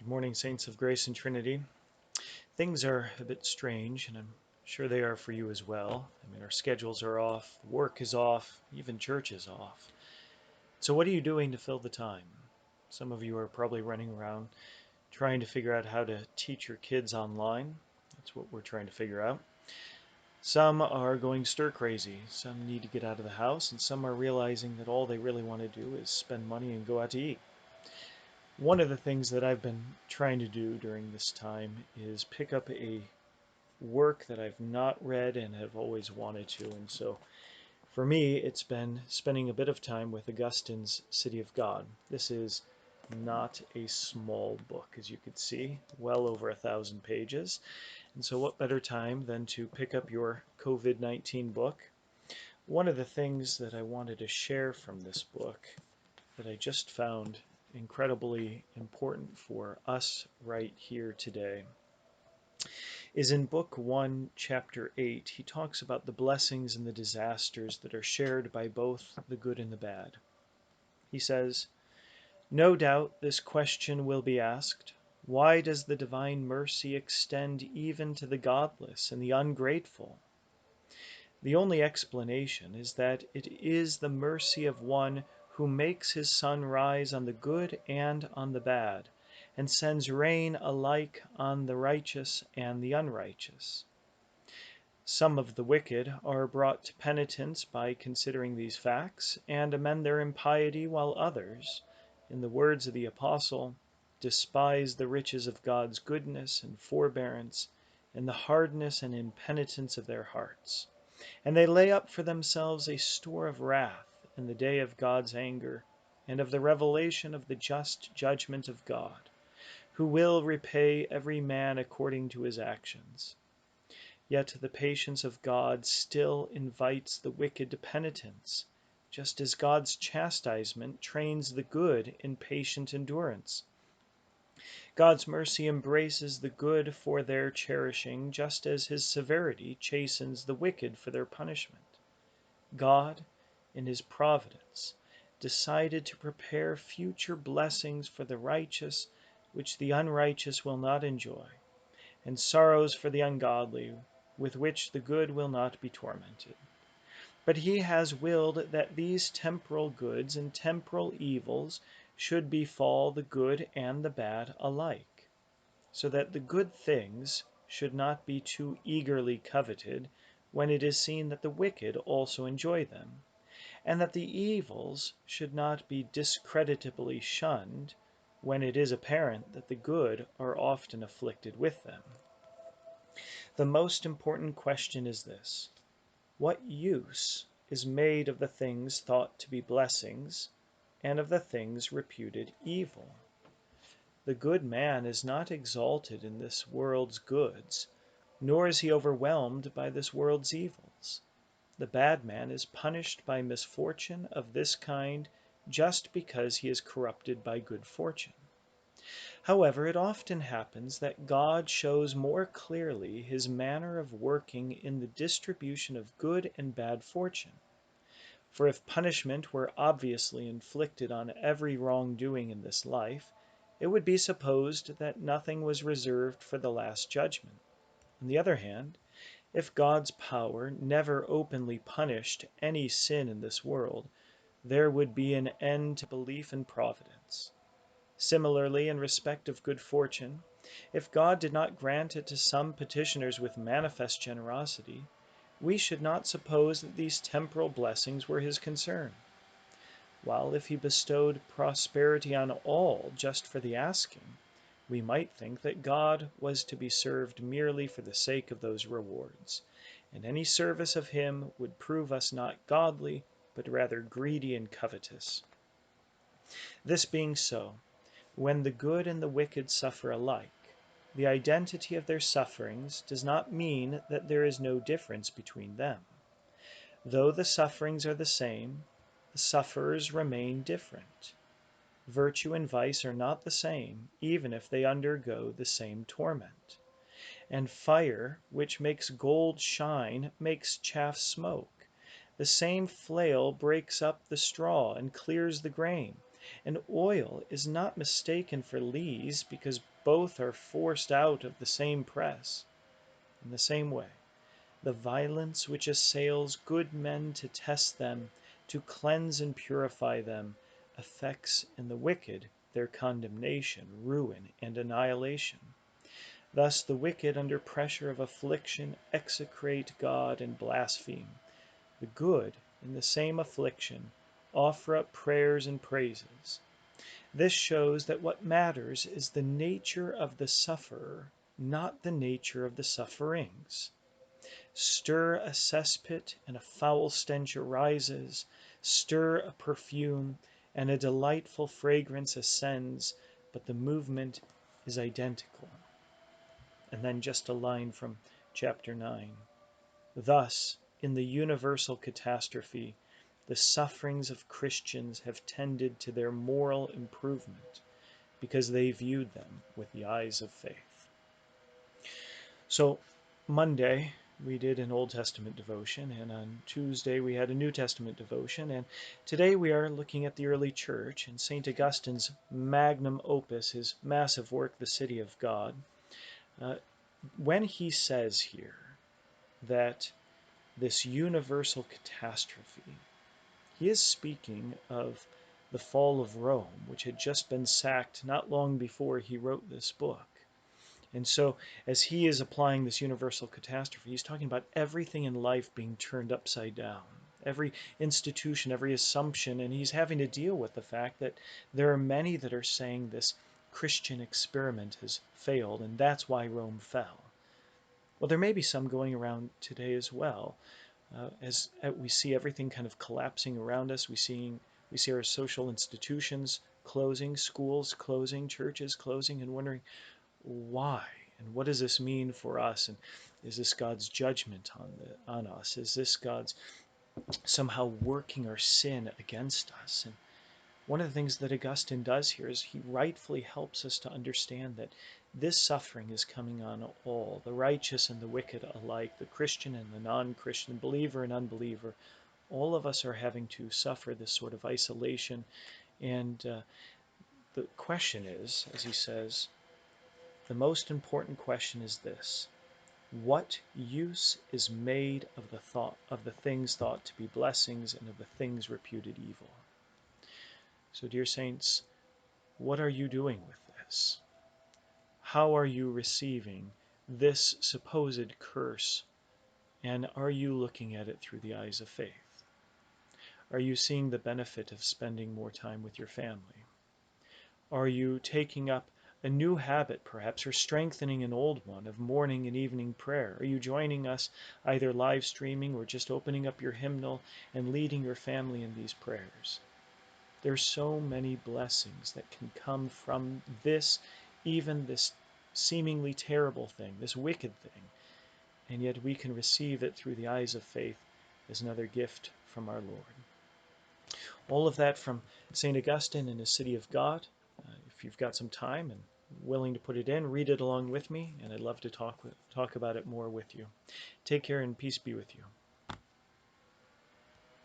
Good morning, Saints of Grace and Trinity. Things are a bit strange, and I'm sure they are for you as well. Our schedules are off, work is off, even church is off. So, what are you doing to fill the time? Some of you are probably running around trying to figure out how to teach your kids online. That's what we're trying to figure out. Some are going stir crazy. Some need to get out of the house, and some are realizing that all they really want to do is spend money and go out to eat. One of the things that I've been trying to do during this time is pick up a work that I've not read and have always wanted to. And so for me, it's been spending a bit of time with Augustine's City of God. This is not a small book, as you could see, well over 1,000 pages. And so what better time than to pick up your COVID-19 book? One of the things that I wanted to share from this book that I just found incredibly important for us right here today is in Book 1, Chapter 8. He talks about the blessings and the disasters that are shared by both the good and the bad. He says, "No doubt this question will be asked, why does the divine mercy extend even to the godless and the ungrateful? The only explanation is that it is the mercy of one who makes his sun rise on the good and on the bad, and sends rain alike on the righteous and the unrighteous. Some of the wicked are brought to penitence by considering these facts and amend their impiety, while others, in the words of the Apostle, despise the riches of God's goodness and forbearance and the hardness and impenitence of their hearts. And they lay up for themselves a store of wrath in the day of God's anger and of the revelation of the just judgment of God, who will repay every man according to his actions. Yet the patience of God still invites the wicked to penitence, just as God's chastisement trains the good in patient endurance. God's mercy embraces the good for their cherishing, just as his severity chastens the wicked for their punishment. God, in his providence, decided to prepare future blessings for the righteous, which the unrighteous will not enjoy, and sorrows for the ungodly, with which the good will not be tormented. But he has willed that these temporal goods and temporal evils should befall the good and the bad alike, so that the good things should not be too eagerly coveted when it is seen that the wicked also enjoy them, and that the evils should not be discreditably shunned when it is apparent that the good are often afflicted with them. The most important question is this: what use is made of the things thought to be blessings and of the things reputed evil? The good man is not exalted in this world's goods, nor is he overwhelmed by this world's evils. The bad man is punished by misfortune of this kind just because he is corrupted by good fortune. However, it often happens that God shows more clearly his manner of working in the distribution of good and bad fortune. For if punishment were obviously inflicted on every wrongdoing in this life, it would be supposed that nothing was reserved for the last judgment. On the other hand, if God's power never openly punished any sin in this world, there would be an end to belief in providence. Similarly, in respect of good fortune, if God did not grant it to some petitioners with manifest generosity, we should not suppose that these temporal blessings were his concern. While if he bestowed prosperity on all just for the asking, we might think that God was to be served merely for the sake of those rewards, and any service of him would prove us not godly, but rather greedy and covetous. This being so, when the good and the wicked suffer alike, the identity of their sufferings does not mean that there is no difference between them. Though the sufferings are the same, the sufferers remain different. Virtue and vice are not the same, even if they undergo the same torment. And fire, which makes gold shine, makes chaff smoke. The same flail breaks up the straw and clears the grain, And oil is not mistaken for lees because both are forced out of the same press. In the same way, the violence which assails good men to test them, to cleanse and purify them, effects in the wicked their condemnation, ruin, and annihilation. Thus the wicked, under pressure of affliction, execrate God and blaspheme. The good, in the same affliction, offer up prayers and praises. This shows that what matters is the nature of the sufferer, not the nature of the sufferings. Stir a cesspit, and a foul stench arises. Stir a perfume, and a delightful fragrance ascends, but the movement is identical. And then just a line from chapter 9. Thus, in the universal catastrophe, the sufferings of Christians have tended to their moral improvement because they viewed them with the eyes of faith. So, Monday, we did an Old Testament devotion, and on Tuesday, we had a New Testament devotion, and today we are looking at the early church and St. Augustine's magnum opus, his massive work, The City of God. When he says here that this universal catastrophe, he is speaking of the fall of Rome, which had just been sacked not long before he wrote this book. And so, as he is applying this universal catastrophe, he's talking about everything in life being turned upside down, every institution, every assumption, and he's having to deal with the fact that there are many that are saying this Christian experiment has failed, and that's why Rome fell. Well, there may be some going around today as well. As we see everything kind of collapsing around us, we see our social institutions closing, schools closing, churches closing, and wondering why and what does this mean for us? And is this God's judgment on us? Is this God's somehow working our sin against us? And one of the things that Augustine does here is he rightfully helps us to understand that this suffering is coming on all, the righteous and the wicked alike, the Christian and the non-Christian, believer and unbeliever. All of us are having to suffer this sort of isolation. And the question is, as he says, the most important question is this: what use is made of the things thought to be blessings and of the things reputed evil? So, dear saints, what are you doing with this? How are you receiving this supposed curse? And are you looking at it through the eyes of faith? Are you seeing the benefit of spending more time with your family? Are you taking up a new habit, perhaps, or strengthening an old one of morning and evening prayer? Are you joining us either live streaming or just opening up your hymnal and leading your family in these prayers? There's so many blessings that can come from this, even this seemingly terrible thing, this wicked thing, and yet we can receive it through the eyes of faith as another gift from our Lord. All of that from St. Augustine in his City of God. If you've got some time and willing to put it in, read it along with me, and I'd love to talk about it more with you. Take care and peace be with you.